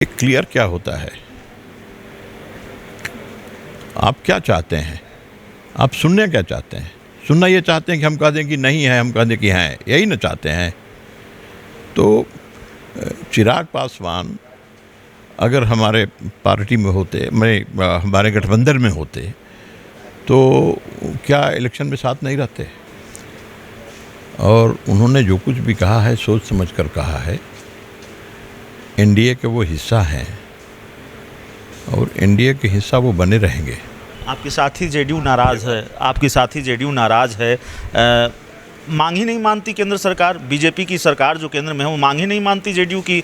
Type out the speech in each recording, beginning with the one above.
एक क्लियर क्या होता है, आप क्या चाहते हैं, आप सुनने क्या चाहते हैं। सुनना ये चाहते हैं कि हम कह दें कि नहीं है, हम कह दें कि हैं, यही ना चाहते हैं। तो चिराग पासवान अगर हमारे पार्टी में होते, हमारे गठबंधन में होते, तो क्या इलेक्शन में साथ नहीं रहते। और उन्होंने जो कुछ भी कहा है सोच समझ कर कहा है। एनडीए के वो हिस्सा हैं और एनडीए के हिस्सा वो बने रहेंगे। आपके साथ ही जेडीयू नाराज़ है, मांग ही नहीं मानती केंद्र सरकार, बीजेपी की सरकार जो केंद्र में है वो मांग ही नहीं मानती जेडीयू की।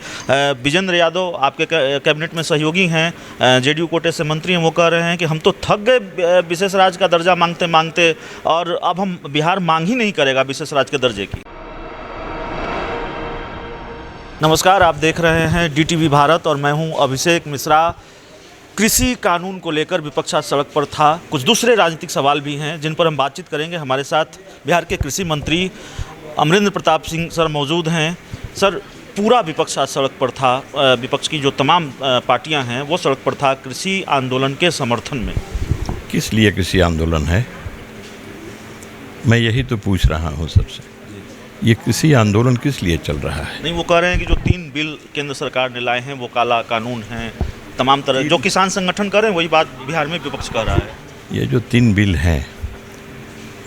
विजेंद्र यादव आपके कैबिनेट में सहयोगी हैं, जेडीयू कोटे से मंत्री हैं, वो कह रहे हैं कि हम तो थक गए विशेष राज्य का दर्जा मांगते मांगते, और अब हम बिहार मांग ही नहीं करेगा विशेष राज्य के दर्जे की। नमस्कार, आप देख रहे हैं डीटीवी भारत और मैं हूं अभिषेक मिश्रा। कृषि कानून को लेकर विपक्ष आज सड़क पर था। कुछ दूसरे राजनीतिक सवाल भी हैं जिन पर हम बातचीत करेंगे। हमारे साथ बिहार के कृषि मंत्री अमरेंद्र प्रताप सिंह सर मौजूद हैं। सर, पूरा विपक्ष आज सड़क पर था, विपक्ष की जो तमाम पार्टियां हैं वो सड़क पर था कृषि आंदोलन के समर्थन में। किस लिए कृषि आंदोलन है, मैं यही तो पूछ रहा हूँ सबसे। ये कृषि आंदोलन किस लिए चल रहा है? नहीं, वो कह रहे हैं कि जो 3 बिल केंद्र सरकार ने लाए हैं वो काला कानून हैं, तमाम तरह जो किसान संगठन कर रहे हैं वही बात बिहार में विपक्ष कर रहा है। ये जो 3 बिल हैं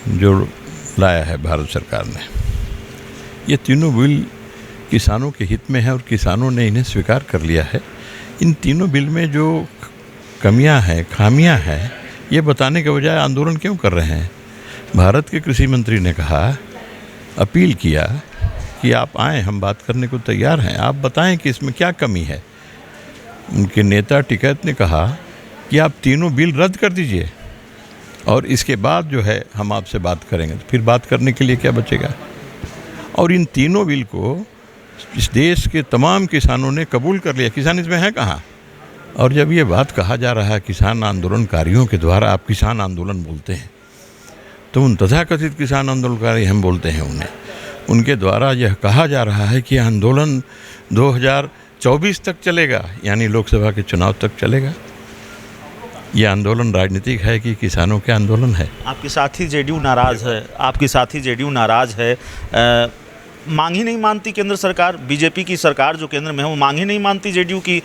जो लाया है भारत सरकार ने, ये तीनों बिल किसानों के हित में है और किसानों ने इन्हें स्वीकार कर लिया है। इन तीनों बिल में जो कमियां हैं, खामियां हैं, ये बताने के बजाय आंदोलन क्यों कर रहे हैं? भारत के कृषि मंत्री ने कहा, अपील किया कि आप आएँ, हम बात करने को तैयार हैं, आप बताएं कि इसमें क्या कमी है। उनके नेता टिकैत ने कहा कि आप तीनों बिल रद्द कर दीजिए और इसके बाद जो है हम आपसे बात करेंगे। तो फिर बात करने के लिए क्या बचेगा? और इन तीनों बिल को इस देश के तमाम किसानों ने कबूल कर लिया। किसान इसमें है कहाँ? और जब ये बात कहा जा रहा है किसान आंदोलनकारियों के द्वारा, आप किसान आंदोलन बोलते हैं, तो उन तथाकथित किसान आंदोलनकारी हम बोलते हैं उन्हें, उनके द्वारा यह कहा जा रहा है कि आंदोलन 2024 तक चलेगा, यानी लोकसभा के चुनाव तक चलेगा। ये आंदोलन राजनीतिक है कि किसानों के आंदोलन है? आपके साथ ही जेडीयू नाराज़ है, मांग ही नहीं मानती केंद्र सरकार, बीजेपी की सरकार जो केंद्र में है वो मांग ही नहीं मानती जेडीयू की।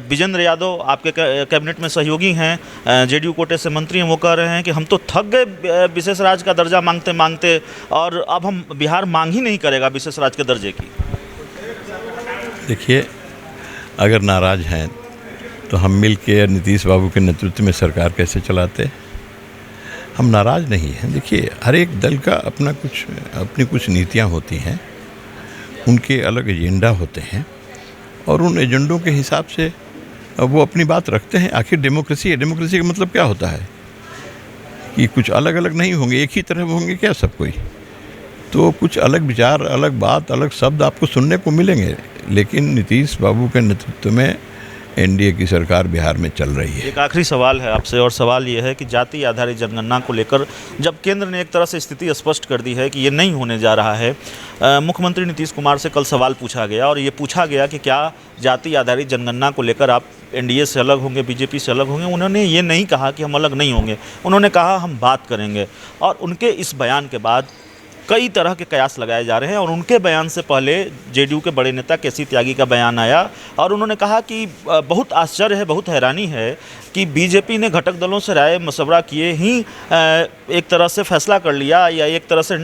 विजेंद्र यादव आपके कैबिनेट में सहयोगी हैं, जेडीयू कोटे से मंत्री हैं, वो कह रहे हैं कि हम तो थक गए विशेष राज्य का दर्जा मांगते मांगते, और अब हम बिहार मांग ही नहीं करेगा विशेष राज्य के दर्जे की। देखिए, अगर नाराज़ हैं तो हम मिल के नीतीश बाबू के नेतृत्व में सरकार कैसे चलाते? हम नाराज़ नहीं हैं। देखिए, हर एक दल का अपनी कुछ नीतियाँ होती हैं, उनके अलग एजेंडा होते हैं और उन एजेंडों के हिसाब से वो अपनी बात रखते हैं। आखिर डेमोक्रेसी है। डेमोक्रेसी का मतलब क्या होता है कि कुछ अलग अलग नहीं होंगे, एक ही तरह होंगे क्या सब कोई? तो कुछ अलग विचार, अलग बात, अलग शब्द आपको सुनने को मिलेंगे। लेकिन नीतीश बाबू के नेतृत्व में एनडीए की सरकार बिहार में चल रही है। एक आखिरी सवाल है आपसे, और सवाल ये है कि जाति आधारित जनगणना को लेकर जब केंद्र ने एक तरह से स्थिति स्पष्ट कर दी है कि ये नहीं होने जा रहा है, मुख्यमंत्री नीतीश कुमार से कल सवाल पूछा गया और ये पूछा गया कि क्या जाति आधारित जनगणना को लेकर आप एनडीए से अलग होंगे, बीजेपी से अलग होंगे? उन्होंने ये नहीं कहा कि हम अलग नहीं होंगे, उन्होंने कहा हम बात करेंगे। और उनके इस बयान के बाद कई तरह के कयास लगाए जा रहे हैं, और उनके बयान से पहले जेडीयू के बड़े नेता केसी त्यागी का बयान आया और उन्होंने कहा कि बहुत आश्चर्य है, बहुत हैरानी है कि बीजेपी ने घटक दलों से राय मशवरा किए ही एक तरह से फैसला कर लिया, या एक तरह से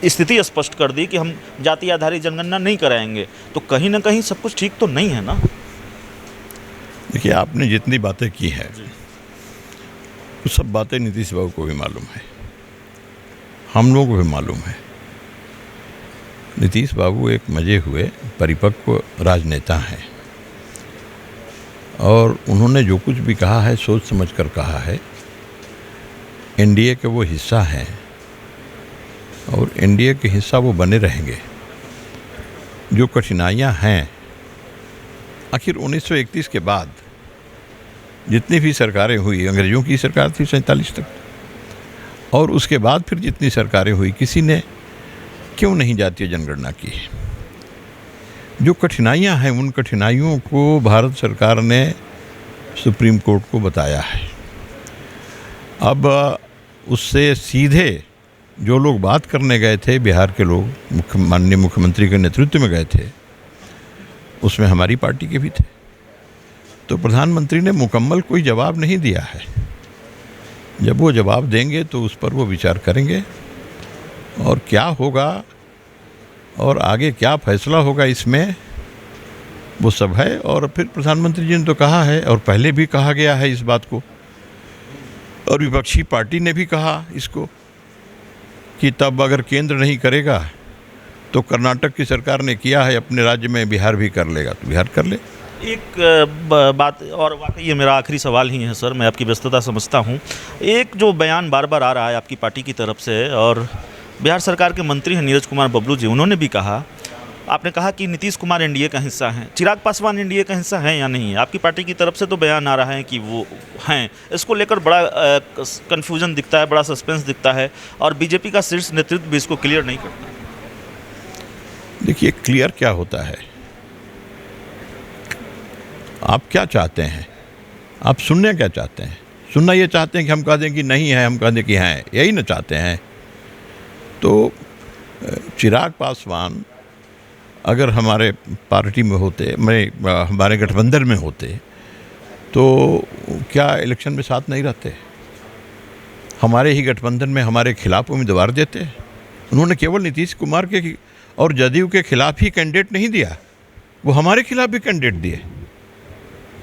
स्थिति स्पष्ट कर दी कि हम जाति आधारित जनगणना नहीं कराएंगे। तो कहीं ना कहीं सब कुछ ठीक तो नहीं है ना? देखिए, आपने जितनी बातें की हैं वो सब बातें नीतीश बाबू को भी मालूम है, हम लोगों को भी मालूम है। नीतीश बाबू एक मजे हुए परिपक्व राजनेता हैं और उन्होंने जो कुछ भी कहा है सोच समझ कर कहा है। एनडीए के वो हिस्सा हैं और एनडीए के हिस्सा वो बने रहेंगे। जो कठिनाइयां हैं, आखिर 1931 के बाद जितनी भी सरकारें हुई, अंग्रेजों की सरकार थी 47 तक, और उसके बाद फिर जितनी सरकारें हुई, किसी ने क्यों नहीं जातीय जनगणना की? जो कठिनाइयां हैं उन कठिनाइयों को भारत सरकार ने सुप्रीम कोर्ट को बताया है। अब उससे सीधे जो लोग बात करने गए थे, बिहार के लोग माननीय मुख्यमंत्री के नेतृत्व में गए थे, उसमें हमारी पार्टी के भी थे। तो प्रधानमंत्री ने मुकम्मल कोई जवाब नहीं दिया है। जब वो जवाब देंगे तो उस पर वो विचार करेंगे और क्या होगा और आगे क्या फैसला होगा इसमें वो सब है। और फिर प्रधानमंत्री जी ने तो कहा है और पहले भी कहा गया है इस बात को, और विपक्षी पार्टी ने भी कहा इसको कि तब अगर केंद्र नहीं करेगा तो कर्नाटक की सरकार ने किया है अपने राज्य में, बिहार भी कर लेगा तो बिहार कर ले। एक बात और, वाकई ये मेरा आखिरी सवाल ही है सर, मैं आपकी व्यस्तता समझता हूँ। एक जो बयान बार बार आ रहा है आपकी पार्टी की तरफ से, और बिहार सरकार के मंत्री हैं नीरज कुमार बबलू जी, उन्होंने भी कहा, आपने कहा कि नीतीश कुमार एनडीए का हिस्सा हैं। चिराग पासवान एनडीए का हिस्सा हैं या नहीं है? आपकी पार्टी की तरफ से तो बयान आ रहा है कि वो हैं। इसको लेकर बड़ा कन्फ्यूजन दिखता है, बड़ा सस्पेंस दिखता है, और बीजेपी का शीर्ष नेतृत्व भी इसको क्लियर नहीं करता। देखिए, क्लियर क्या होता है, आप क्या चाहते हैं, आप सुनना क्या चाहते हैं? सुनना ये चाहते हैं कि हम कह दें कि नहीं है, हम कह दें कि हैं, यही ना चाहते हैं? तो चिराग पासवान अगर हमारे पार्टी में होते, हमारे गठबंधन में होते, तो क्या इलेक्शन में साथ नहीं रहते? हमारे ही गठबंधन में हमारे खिलाफ उम्मीदवार देते। उन्होंने केवल नीतीश कुमार के और जदयू के खिलाफ ही कैंडिडेट नहीं दिया, वो हमारे खिलाफ भी कैंडिडेट दिए।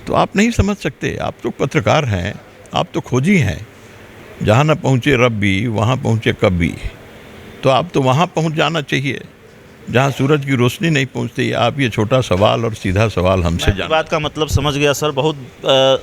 तो आप नहीं समझ सकते, आप तो पत्रकार हैं, आप तो खोजी हैं। जहाँ न पहुँचे रब्बी वहाँ पहुँचे कभी। तो आप तो वहाँ पहुँच जाना चाहिए जहाँ सूरज की रोशनी नहीं पहुँचती। आप ये छोटा सवाल और सीधा सवाल हमसे जान। बात का मतलब समझ गया सर। बहुत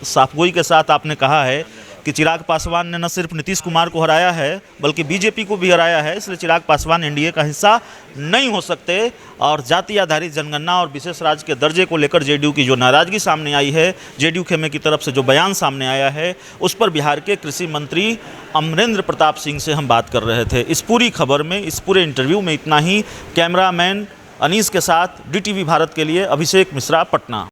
साफगोई के साथ आपने कहा है कि चिराग पासवान ने न सिर्फ नीतीश कुमार को हराया है बल्कि बीजेपी को भी हराया है, इसलिए चिराग पासवान एनडीए का हिस्सा नहीं हो सकते। और जाति आधारित जनगणना और विशेष राज्य के दर्जे को लेकर जेडीयू की जो नाराजगी सामने आई है, जेडीयू खेमे की तरफ से जो बयान सामने आया है, उस पर बिहार के कृषि मंत्री अमरेंद्र प्रताप सिंह से हम बात कर रहे थे। इस पूरी खबर में, इस पूरे इंटरव्यू में इतना ही। कैमरामैन अनीस के साथ DTV भारत के लिए अभिषेक मिश्रा, पटना।